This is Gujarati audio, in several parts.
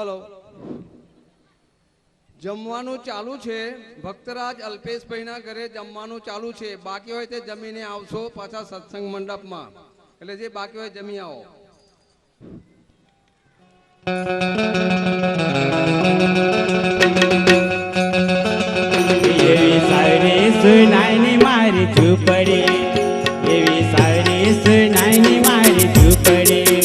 हेलो जमवानुं चालू छे भक्तराज अल्पेशभाईना घरे जमवानुं चालू छे बाकी होय ते जमीने आवशो पाछा सत्संग मंडपमां એટલે જે બાકી હોય જમી આવો એવી સારી સુનાઈની મારી ઝૂંપડી એવી સારી સુનાઈની મારી ઝૂંપડી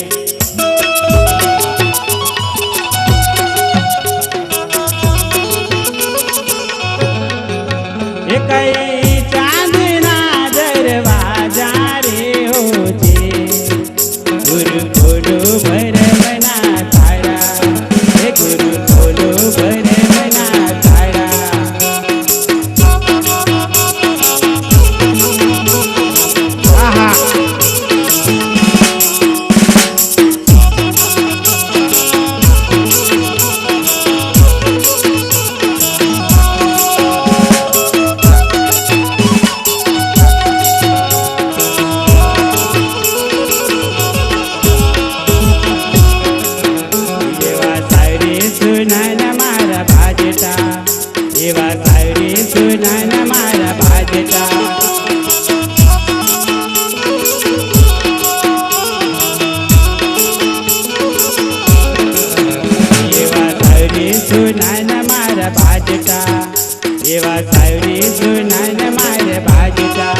કઈ ચાંદના દરવાજા રે હોજે ગુરુ ખોલો ભરમના તારા હે ગુરુ ખોલો ભરમના તારા આહા એવા સાવરી સુનાન મારે બાજતા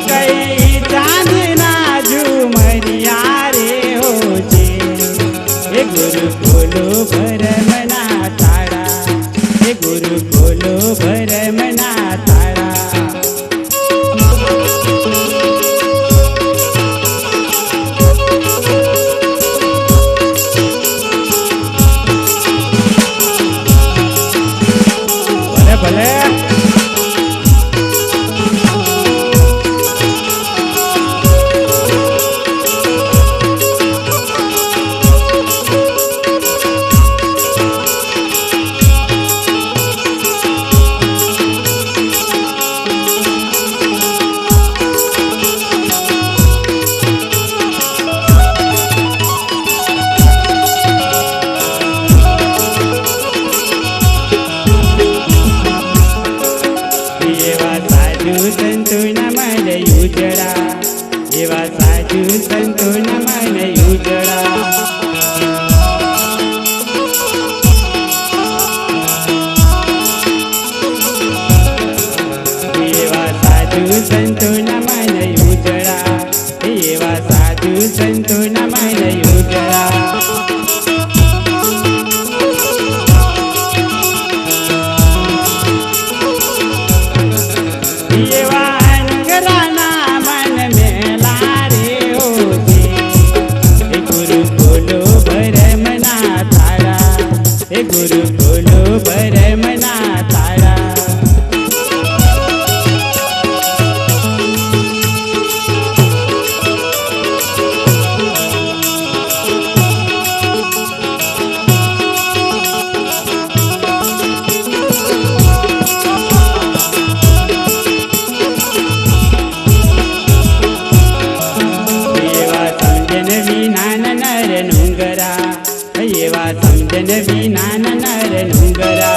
કઈ ચાંદના ઝુમરિયા રે હોજે હે ગુરુ ખોલો ભરમના તાળા હે ગુરુ ખોલો ભરમના તાળા ભલે સંતોના મને ઉજળા એવા સાધુ સંતોના મને ઉજળા એવા સાધુ સંતોના મને ઉજળા એવા સાધુ સંતોના મને ઉજળા गुरु खोलो भरमना तारा एवा समझन विना नर नुंगरा एवा समझन विना नर नुंगरा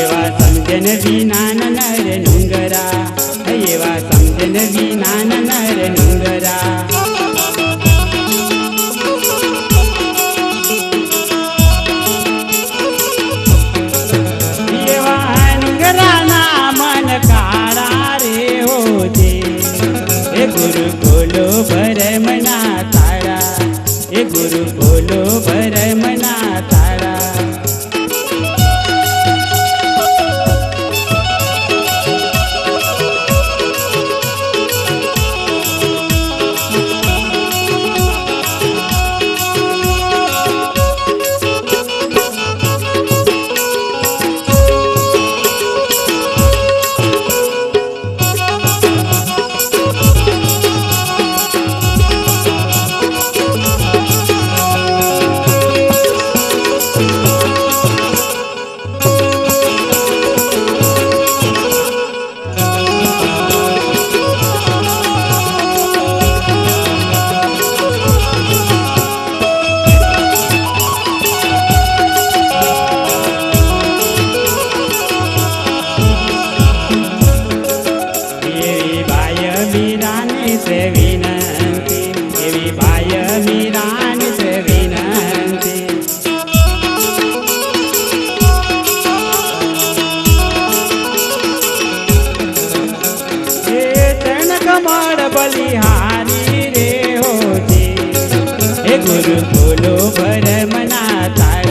एवा समझन विना नर नुंगरा एवा समझन विना नर नुंगरा एवा नुंगराना मन काळा रे होजे हे गुरु खोलो भरमना ताळा हे गुरु खोलो भरमना ताळा કમળ બલિહારી રે હોજે. હે ગુરુ બોલો ભરમના થાય